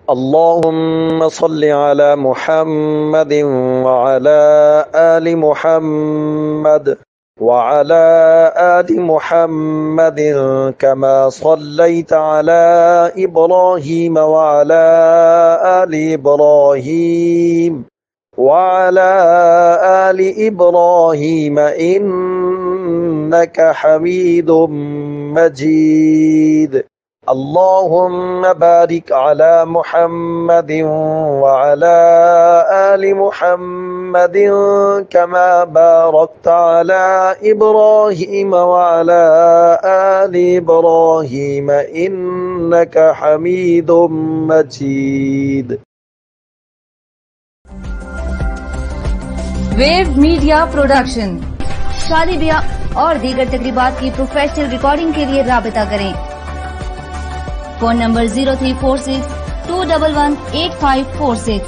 اللهم صل على محمد وعلى آل محمد وعلى آل محمد كما صليت على إبراهيم وعلى آل إبراهيم وعلى آل إبراهيم إنك حميد مجيد. اللهم بارك على محمد وعلى آل محمد كما باركت على إبراهيم وعلى آل إبراهيم إنك حميد مجيد. ویو میڈیا پروڈکشن، شادی بیاہ اور دیگر تقریبات کی پروفیشنل ریکارڈنگ کے لیے رابطہ کریں۔ Phone number 0346-211-8546۔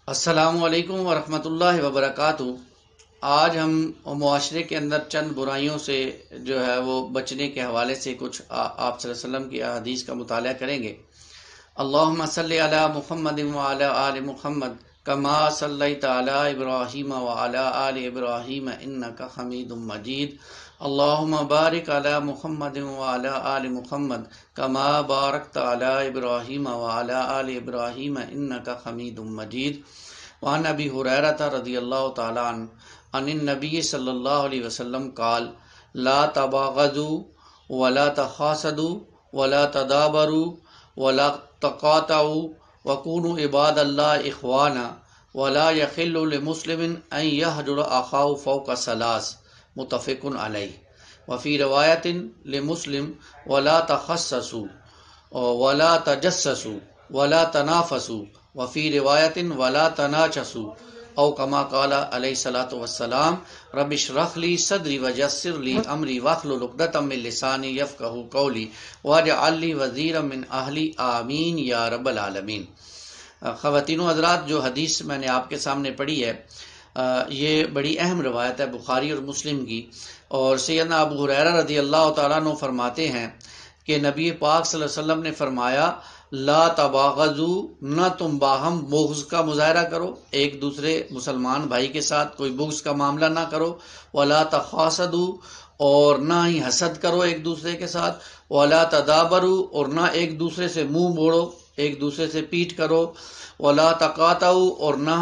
السلام علیکم ورحمۃ اللہ وبرکاتہ۔ آج ہم معاشرے کے اندر چند برائیوں سے جو ہے وہ بچنے کے حوالے سے کچھ آپ صلی اللہ علیہ وسلم کی احادیث کا مطالعہ کریں گے۔ اللہم صلی علی محمد وعلی آل محمد کما صلیت علی ابراہیم وعلی آل ابراہیم انک حمید مجید۔ اللہم بارک علی محمد وعلی آل محمد کما بارکت علی ابراہیم وعلی آل ابراہیم انک حمید مجید۔ وعن ابی ہریرہ رضی اللہ تعالی عنہ عن النبی صلی اللہ علیہ وسلم قال لا تباغضوا ولا تحاسدوا ولا تدابروا ولا تقاطعوا وكونوا عباد الله اخوانا ولا يحل لمسلم ان يهجر اخاه فوق ثلاث متفق علیہ۔ وفی روایت لمسلم ولا تخصصوا ولا تجسسوا ولا تنافسوا وفی روایت ولا تناچسوا او کما قال علیہ الصلوۃ والسلام رب اشرح لی صدری ویسر لی امری واحلل عقدۃ من لسانی یفقہوا قولی واجعل لی وزیرا من اہلی آمین یا رب العالمین۔ خواتین و حضرات، جو حدیث میں نے آپ کے سامنے پڑھی ہے یہ بڑی اہم روایت ہے بخاری اور مسلم کی، اور سیدنا ابو ہریرہ رضی اللہ تعالیٰ عنہ فرماتے ہیں کہ نبی پاک صلی اللہ علیہ وسلم نے فرمایا لا تباغضوا، نہ تم باہم بغض کا مظاہرہ کرو، ایک دوسرے مسلمان بھائی کے ساتھ کوئی بغض کا معاملہ نہ کرو، ولا تحاسدوا، اور نہ ہی حسد کرو ایک دوسرے کے ساتھ، ولا تدابروا، اور نہ ایک دوسرے سے منہ موڑو، ایک دوسرے سے پیٹ کرو، ولا تقاطعوا، اور نہ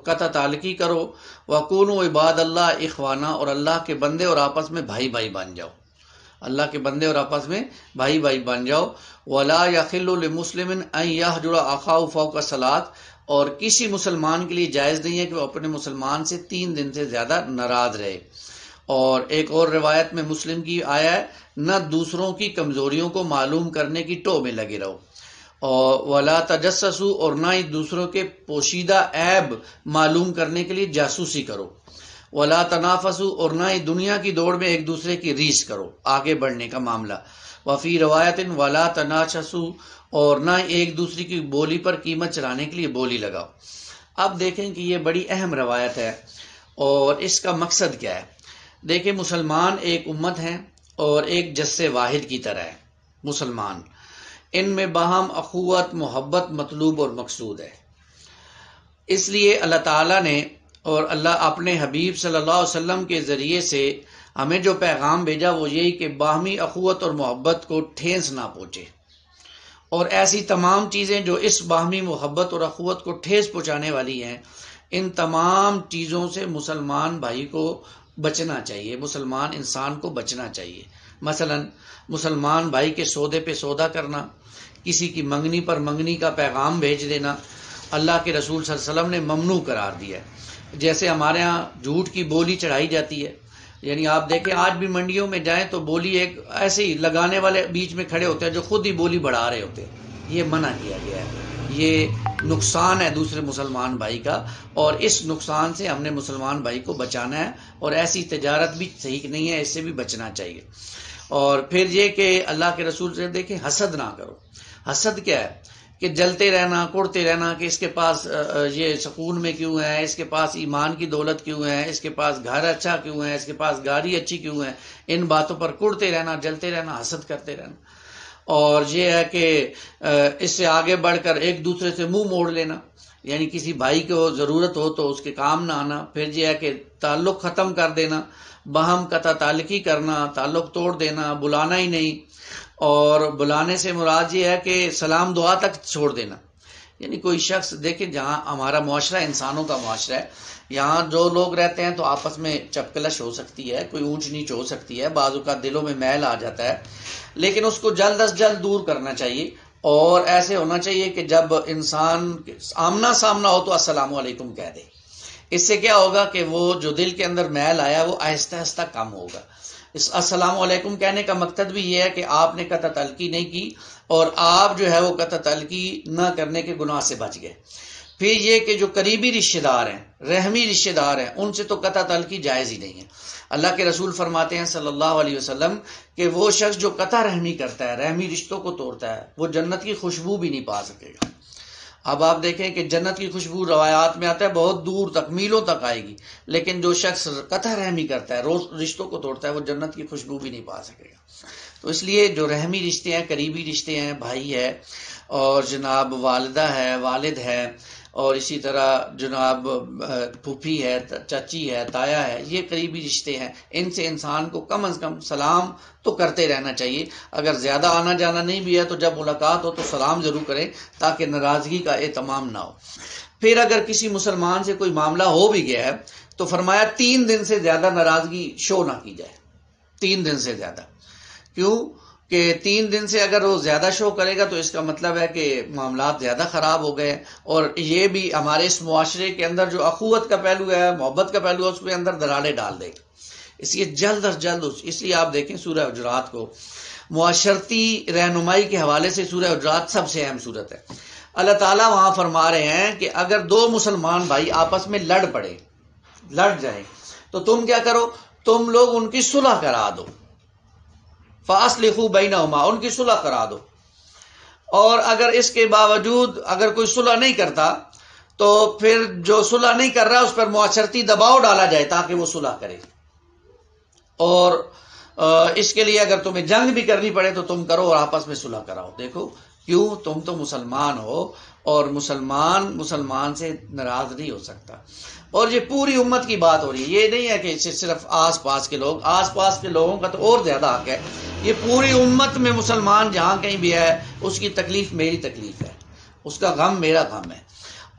قطع تعلقی کرو، وکونوا عباد اللہ اخوانا، اور اللہ کے بندے اور آپس میں بھائی بھائی بن جاؤ، اللہ کے بندے اور آپس میں بھائی بھائی بن جاؤ۔ ولا یحل لمسلم ان یہجر اخاہ فوق ثلاث، اور کسی مسلمان کے لیے جائز نہیں ہے کہ وہ اپنے مسلمان سے 3 دن سے زیادہ ناراض رہے۔ اور ایک اور روایت میں مسلم کی آیا ہے نہ دوسروں کی کمزوریوں کو معلوم کرنے کی ٹو میں لگے رہو، اور ولا تجسسوا، اور نہ ہی دوسروں کے پوشیدہ عیب معلوم کرنے کے لیے جاسوسی کرو، ولا تنافسوا، اور نہ ہی دنیا کی دوڑ میں ایک دوسرے کی ریس کرو، آگے بڑھنے کا معاملہ۔ وفی روایت ولا تناچسوا، اور نہ ایک دوسرے کی بولی پر قیمت چڑھانے کے لیے بولی لگاؤ۔ اب دیکھیں کہ یہ بڑی اہم روایت ہے اور اس کا مقصد کیا ہے۔ دیکھیں، مسلمان ایک امت ہیں اور ایک جس واحد کی طرح ہے مسلمان، ان میں باہم اخوت محبت مطلوب اور مقصود ہے۔ اس لیے اللہ تعالیٰ نے اور اللہ اپنے حبیب صلی اللہ علیہ وسلم کے ذریعے سے ہمیں جو پیغام بھیجا وہ یہی کہ باہمی اخوت اور محبت کو ٹھیس نہ پہنچے، اور ایسی تمام چیزیں جو اس باہمی محبت اور اخوت کو ٹھیس پہنچانے والی ہیں، ان تمام چیزوں سے مسلمان بھائی کو بچنا چاہیے، مسلمان انسان کو بچنا چاہیے۔ مثلا مسلمان بھائی کے سودے پہ سودا کرنا، کسی کی منگنی پر منگنی کا پیغام بھیج دینا اللہ کے رسول صلی اللہ علیہ وسلم نے ممنوع قرار دیا ہے۔ جیسے ہمارے ہاں جھوٹ کی بولی چڑھائی جاتی ہے، یعنی آپ دیکھیں آج بھی منڈیوں میں جائیں تو بولی ایک ایسے ہی لگانے والے بیچ میں کھڑے ہوتے ہیں جو خود ہی بولی بڑھا رہے ہوتے ہیں۔ یہ منع کیا گیا ہے، یہ نقصان ہے دوسرے مسلمان بھائی کا، اور اس نقصان سے ہم نے مسلمان بھائی کو بچانا ہے، اور ایسی تجارت بھی صحیح نہیں ہے، اس سے بھی بچنا چاہیے۔ اور پھر یہ کہ اللہ کے رسول سے دیکھیں حسد نہ کرو۔ حسد کیا ہے کہ جلتے رہنا، کوڑتے رہنا کہ اس کے پاس یہ سکون میں کیوں ہے، اس کے پاس ایمان کی دولت کیوں ہے، اس کے پاس گھر اچھا کیوں ہے، اس کے پاس گاڑی اچھی کیوں ہے، ان باتوں پر کوڑتے رہنا، جلتے رہنا، حسد کرتے رہنا۔ اور یہ ہے کہ اس سے آگے بڑھ کر ایک دوسرے سے منہ موڑ لینا، یعنی کسی بھائی کو ضرورت ہو تو اس کے کام نہ آنا۔ پھر یہ ہے کہ تعلق ختم کر دینا، باہم قطع تعلقی کرنا، تعلق توڑ دینا، بلانا ہی نہیں، اور بلانے سے مراد یہ ہے کہ سلام دعا تک چھوڑ دینا۔ یعنی کوئی شخص دیکھیں، جہاں ہمارا معاشرہ انسانوں کا معاشرہ ہے، یہاں جو لوگ رہتے ہیں تو آپس میں چپکلش ہو سکتی ہے، کوئی اونچ نیچ ہو سکتی ہے، بعض اوقات دلوں میں میل آ جاتا ہے، لیکن اس کو جلد از جلد دور کرنا چاہیے، اور ایسے ہونا چاہیے کہ جب انسان آمنا سامنا ہو تو السلام علیکم کہہ دے۔ اس سے کیا ہوگا کہ وہ جو دل کے اندر میل آیا وہ آہستہ آہستہ کم ہوگا۔ اس السلام علیکم کہنے کا مقصد بھی یہ ہے کہ آپ نے قطع تعلقی نہیں کی، اور آپ جو ہے وہ قطع تعلقی نہ کرنے کے گناہ سے بچ گئے۔ پھر یہ کہ جو قریبی رشتہ دار ہیں، رحمی رشتہ دار ہیں، ان سے تو قطع تعلقی جائز ہی نہیں ہے۔ اللہ کے رسول فرماتے ہیں صلی اللہ علیہ وسلم کہ وہ شخص جو قطع رحمی کرتا ہے، رحمی رشتوں کو توڑتا ہے، وہ جنت کی خوشبو بھی نہیں پا سکے گا۔ اب آپ دیکھیں کہ جنت کی خوشبو روایات میں آتا ہے بہت دور تک، میلوں تک آئے گی، لیکن جو شخص قطع رحمی کرتا ہے، رشتوں کو توڑتا ہے، وہ جنت کی خوشبو بھی نہیں پا سکے گا۔ تو اس لیے جو رحمی رشتے ہیں، قریبی رشتے ہیں، بھائی ہے، اور جناب والدہ ہے، والد ہے، اور اسی طرح جناب پھوپھی ہے، چاچی ہے، تایا ہے، یہ قریبی رشتے ہیں، ان سے انسان کو کم از کم سلام تو کرتے رہنا چاہیے۔ اگر زیادہ آنا جانا نہیں بھی ہے تو جب ملاقات ہو تو سلام ضرور کریں تاکہ ناراضگی کا اہتمام نہ ہو۔ پھر اگر کسی مسلمان سے کوئی معاملہ ہو بھی گیا ہے تو فرمایا 3 دن سے زیادہ ناراضگی شو نہ کی جائے، 3 دن سے زیادہ۔ کیوں کہ 3 دن سے اگر وہ زیادہ شو کرے گا تو اس کا مطلب ہے کہ معاملات زیادہ خراب ہو گئے، اور یہ بھی ہمارے اس معاشرے کے اندر جو اخوت کا پہلو ہے، محبت کا پہلو ہے، اس کے اندر دراڑیں ڈال دے گا۔ اس لیے جلد از جلد اس لیے آپ دیکھیں سورہ حجرات کو معاشرتی رہنمائی کے حوالے سے سورہ حجرات سب سے اہم سورت ہے۔ اللہ تعالیٰ وہاں فرما رہے ہیں کہ اگر 2 مسلمان بھائی آپس میں لڑ جائیں تو تم کیا کرو، تم لوگ ان کی صلح کرا دو، فَأَصْلِحُوا بَيْنَهُمَا، ان کی صلح کرا دو۔ اور اگر اس کے باوجود اگر کوئی صلح نہیں کرتا تو پھر جو صلح نہیں کر رہا اس پر معاشرتی دباؤ ڈالا جائے تاکہ وہ صلح کرے، اور اس کے لیے اگر تمہیں جنگ بھی کرنی پڑے تو تم کرو اور آپس میں صلح کراؤ۔ دیکھو کیوں، تم تو مسلمان ہو، اور مسلمان سے ناراض نہیں ہو سکتا۔ اور یہ پوری امت کی بات ہو رہی ہے، یہ نہیں ہے کہ صرف آس پاس کے لوگ، آس پاس کے لوگوں کا تو اور زیادہ حق ہے، یہ پوری امت میں مسلمان جہاں کہیں بھی ہے اس کی تکلیف میری تکلیف ہے، اس کا غم میرا غم ہے۔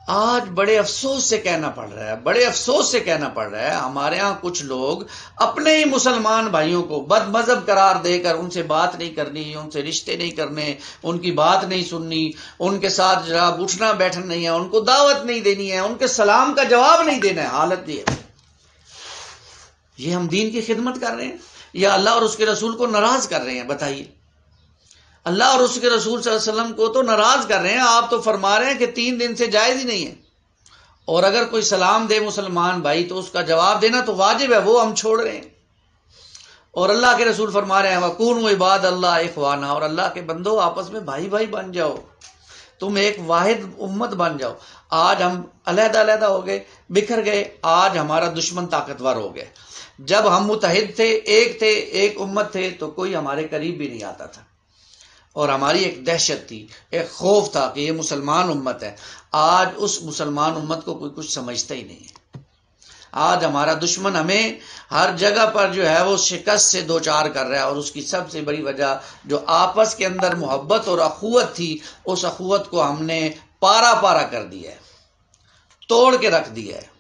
آج بڑے افسوس سے کہنا پڑ رہا ہے ہمارے ہاں کچھ لوگ اپنے ہی مسلمان بھائیوں کو بد مذہب قرار دے کر ان سے بات نہیں کرنی، ان سے رشتے نہیں کرنے، ان کی بات نہیں سننی، ان کے ساتھ جناب اٹھنا بیٹھنا نہیں ہے، ان کو دعوت نہیں دینی ہے، ان کے سلام کا جواب نہیں دینا ہے۔ حالت یہ ہے، یہ ہم دین کی خدمت کر رہے ہیں یا اللہ اور اس کے رسول کو ناراض کر رہے ہیں؟ بتائیے، اللہ اور اس کے رسول صلی اللہ علیہ وسلم کو تو ناراض کر رہے ہیں۔ آپ تو فرما رہے ہیں کہ 3 دن سے جائز ہی نہیں ہے، اور اگر کوئی سلام دے مسلمان بھائی تو اس کا جواب دینا تو واجب ہے، وہ ہم چھوڑ رہے ہیں۔ اور اللہ کے رسول فرما رہے ہیں وَكُونُوا عِبَادَ اللَّهِ إِخْوَانًا، اور اللہ کے بندو آپس میں بھائی بھائی بن جاؤ، تم ایک واحد امت بن جاؤ۔ آج ہم علیحدہ ہو گئے، بکھر گئے، آج ہمارا دشمن طاقتور ہو گئے۔ جب ہم متحد تھے، ایک امت تھے، تو کوئی ہمارے قریب بھی نہیں آتا تھا، اور ہماری ایک دہشت تھی، ایک خوف تھا کہ یہ مسلمان امت ہے۔ آج اس مسلمان امت کو کوئی کچھ سمجھتا ہی نہیں ہے۔ آج ہمارا دشمن ہمیں ہر جگہ پر جو ہے وہ شکست سے دوچار کر رہا ہے، اور اس کی سب سے بڑی وجہ جو آپس کے اندر محبت اور اخوت تھی، اس اخوت کو ہم نے پارا پارا کر دیا ہے، توڑ کے رکھ دیا ہے۔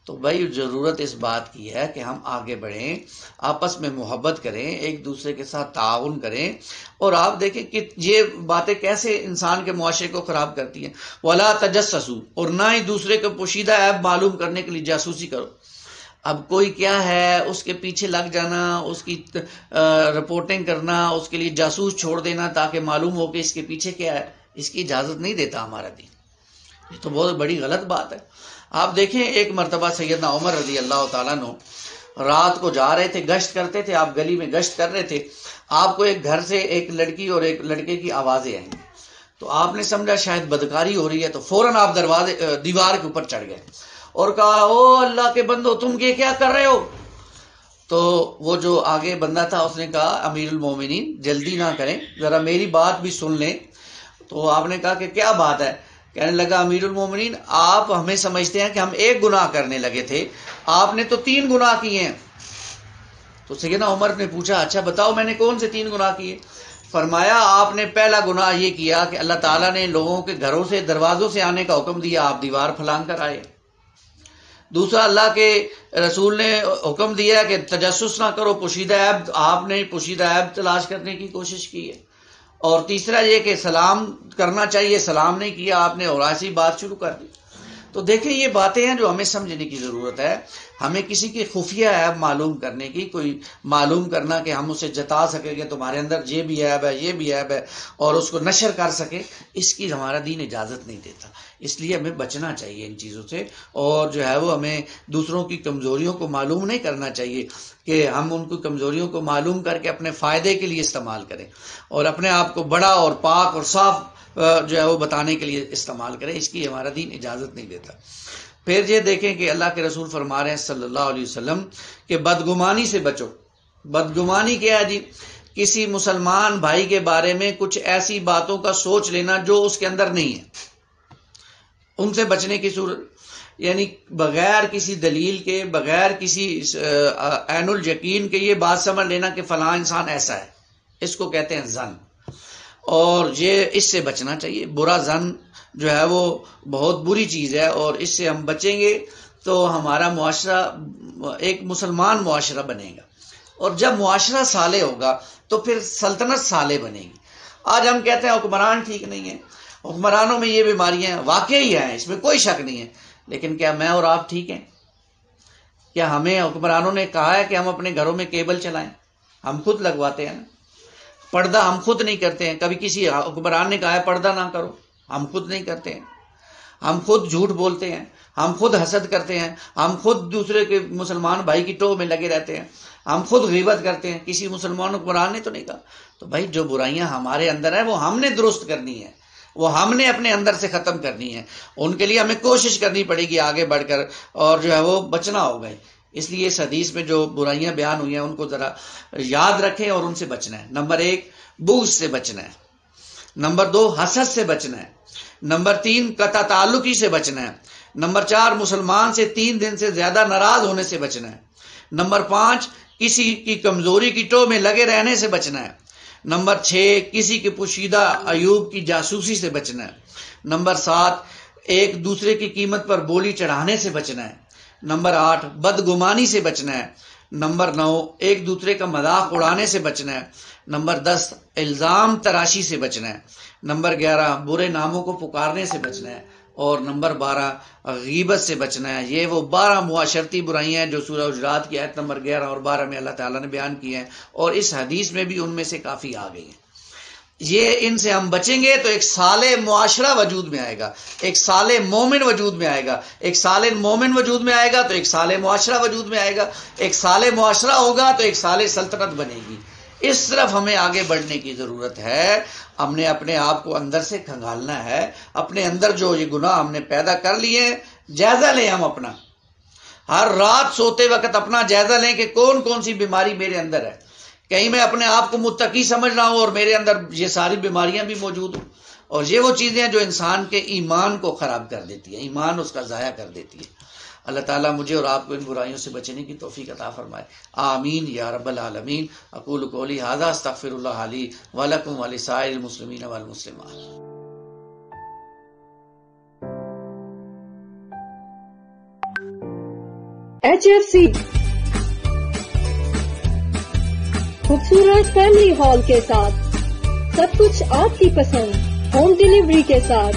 تو بھائی ضرورت اس بات کی ہے کہ ہم آگے بڑھیں، آپس میں محبت کریں، ایک دوسرے کے ساتھ تعاون کریں۔ اور آپ دیکھیں کہ یہ باتیں کیسے انسان کے معاشرے کو خراب کرتی ہیں۔ وَلَا تَجَسَّسُوا، اور نہ ہی دوسرے کے پوشیدہ عیب معلوم کرنے کے لیے جاسوسی کرو۔ اب کوئی کیا ہے اس کے پیچھے لگ جانا، اس کی رپورٹنگ کرنا، اس کے لیے جاسوس چھوڑ دینا تاکہ معلوم ہو کہ اس کے پیچھے کیا ہے، اس کی اجازت نہیں دیتا ہمارا دین۔ یہ تو بہت بڑی غلط بات ہے۔ آپ دیکھیں ایک مرتبہ سیدنا عمر رضی اللہ تعالیٰ عنہ رات کو جا رہے تھے، گشت کرتے تھے، آپ گلی میں گشت کر رہے تھے، آپ کو ایک گھر سے ایک لڑکی اور ایک لڑکے کی آوازیں آئیں، تو آپ نے سمجھا شاید بدکاری ہو رہی ہے، تو فوراً آپ دیوار کے اوپر چڑھ گئے اور کہا او اللہ کے بندو تم یہ کیا کر رہے ہو؟ تو وہ جو آگے بندہ تھا اس نے کہا امیر المومنین جلدی نہ کریں، ذرا میری بات بھی سن لیں۔ تو آپ نے کہا کہ کیا بات ہے؟ کہنے لگا امیر المومنین آپ ہمیں سمجھتے ہیں کہ ہم ایک گناہ کرنے لگے تھے، آپ نے تو 3 گناہ کیے ہیں۔ تو سیدنا عمر نے پوچھا اچھا بتاؤ میں نے کون سے 3 گناہ کیے؟ فرمایا آپ نے پہلا گناہ یہ کیا کہ اللہ تعالیٰ نے لوگوں کے گھروں سے دروازوں سے آنے کا حکم دیا، آپ دیوار پھلانگ کر آئے۔ دوسرا اللہ کے رسول نے حکم دیا کہ تجسس نہ کرو، پوشیدہ عیب، آپ نے پوشیدہ عیب تلاش کرنے کی کوشش کی ہے۔ اور تیسرا یہ کہ سلام کرنا چاہیے، سلام نہیں کیا آپ نے اور ایسی بات شروع کر دی۔ تو دیکھیں یہ باتیں ہیں جو ہمیں سمجھنے کی ضرورت ہے۔ ہمیں کسی کی خفیہ عیب معلوم کرنے کی، کوئی معلوم کرنا کہ ہم اسے جتا سکیں کہ تمہارے اندر یہ بھی عیب ہے، یہ بھی عیب ہے، اور اس کو نشر کر سکے، اس کی ہمارا دین اجازت نہیں دیتا۔ اس لیے ہمیں بچنا چاہیے ان چیزوں سے، اور جو ہے وہ ہمیں دوسروں کی کمزوریوں کو معلوم نہیں کرنا چاہیے کہ ہم ان کی کمزوریوں کو معلوم کر کے اپنے فائدے کے لیے استعمال کریں، اور اپنے آپ کو بڑا اور پاک اور صاف جو ہے وہ بتانے کے لیے استعمال کریں۔ اس کی ہمارا دین اجازت نہیں دیتا۔ پھر یہ دیکھیں کہ اللہ کے رسول فرما رہے ہیں صلی اللہ علیہ وسلم کہ بدگمانی سے بچو۔ بدگمانی کیا ہے جی؟ کسی مسلمان بھائی کے بارے میں کچھ ایسی باتوں کا سوچ لینا جو اس کے اندر نہیں ہے، ان سے بچنے کی صورت، یعنی بغیر کسی دلیل کے، بغیر کسی عین الیقین کے یہ بات سمجھ لینا کہ فلاں انسان ایسا ہے، اس کو کہتے ہیں ظن، اور یہ اس سے بچنا چاہیے۔ برا ظن جو ہے وہ بہت بری چیز ہے، اور اس سے ہم بچیں گے تو ہمارا معاشرہ ایک مسلمان معاشرہ بنے گا، اور جب معاشرہ صالح ہوگا تو پھر سلطنت صالح بنے گی۔ آج ہم کہتے ہیں حکمران ٹھیک نہیں ہے، حکمرانوں میں یہ بیماریاں ہیں، واقعی ہیں، اس میں کوئی شک نہیں ہے، لیکن کیا میں اور آپ ٹھیک ہیں؟ کیا ہمیں حکمرانوں نے کہا ہے کہ ہم اپنے گھروں میں کیبل چلائیں؟ ہم خود لگواتے ہیں۔ پردہ ہم خود نہیں کرتے ہیں، کبھی کسی حکمران نے کہا ہے پردہ نہ کرو، ہم خود نہیں کرتے ہیں۔ ہم خود جھوٹ بولتے ہیں، ہم خود حسد کرتے ہیں، ہم خود دوسرے کے مسلمان بھائی کی ٹوہ میں لگے رہتے ہیں، ہم خود غیبت کرتے ہیں۔ کسی مسلمان حکمران نے تو نہیں کہا۔ تو بھائی جو برائیاں ہمارے اندر ہیں وہ ہم نے درست کرنی ہے، وہ ہم نے اپنے اندر سے ختم کرنی ہے، ان کے لیے ہمیں کوشش کرنی پڑے گی آگے بڑھ کر، اور جو ہے وہ بچنا ہوگا۔ اس لیے اس حدیث میں جو برائیاں بیان ہوئی ہیں ان کو ذرا یاد رکھیں اور ان سے بچنا ہے۔ نمبر 1 بغض سے بچنا ہے، نمبر 2 حسد سے بچنا ہے، نمبر 3 قطع تعلقی سے بچنا ہے، نمبر 4 مسلمان سے 3 دن سے زیادہ ناراض ہونے سے بچنا ہے، نمبر 5 کسی کی کمزوری کی ٹوہ میں لگے رہنے سے بچنا ہے، نمبر 6 کسی کے پوشیدہ عیوب کی جاسوسی سے بچنا ہے، نمبر 7 ایک دوسرے کی قیمت پر بولی چڑھانے سے بچنا ہے، نمبر 8 بدگمانی سے بچنا ہے، نمبر 9 ایک دوسرے کا مذاق اڑانے سے بچنا ہے، نمبر 10 الزام تراشی سے بچنا ہے، نمبر 11 برے ناموں کو پکارنے سے بچنا ہے، اور نمبر 12 غیبت سے بچنا ہے۔ یہ وہ 12 معاشرتی برائیاں ہیں جو سورہ حجرات کی آیت نمبر 11 اور 12 میں اللہ تعالیٰ نے بیان کی ہیں، اور اس حدیث میں بھی ان میں سے کافی آ گئی ہیں۔ یہ ان سے ہم بچیں گے تو ایک صالح معاشرہ وجود میں آئے گا، ایک صالح مومن وجود میں آئے گا، ایک صالح مومن وجود میں آئے گا تو ایک صالح معاشرہ وجود میں آئے گا، ایک صالح معاشرہ ہوگا تو ایک صالح سلطنت بنے گی۔ اس طرف ہمیں آگے بڑھنے کی ضرورت ہے۔ ہم نے اپنے آپ کو اندر سے کھنگالنا ہے، اپنے اندر جو یہ گناہ ہم نے پیدا کر لیے ہیں جائزہ لیں، ہم اپنا ہر رات سوتے وقت اپنا جائزہ لیں کہ کون کون سی بیماری میرے اندر ہے، کہیں میں اپنے آپ کو متقی سمجھ رہا ہوں اور میرے اندر یہ ساری بیماریاں بھی موجود ہوں. اور یہ وہ چیزیں ہیں جو انسان کے ایمان کو خراب کر دیتی ہیں، ایمان اس کا ضائع کر دیتی ہے. اللہ تعالیٰ مجھے اور آپ کو ان برائیوں سے بچنے کی توفیق عطا فرمائے. آمین یا رب العالمین. اقول قولی ھذا استغفر اللہ لی ولکم ولسائر المسلمین والمسلمات. HFC خوبصورت فیملی ہال کے ساتھ، سب کچھ آپ کی پسند، ہوم ڈیلیوری کے ساتھ.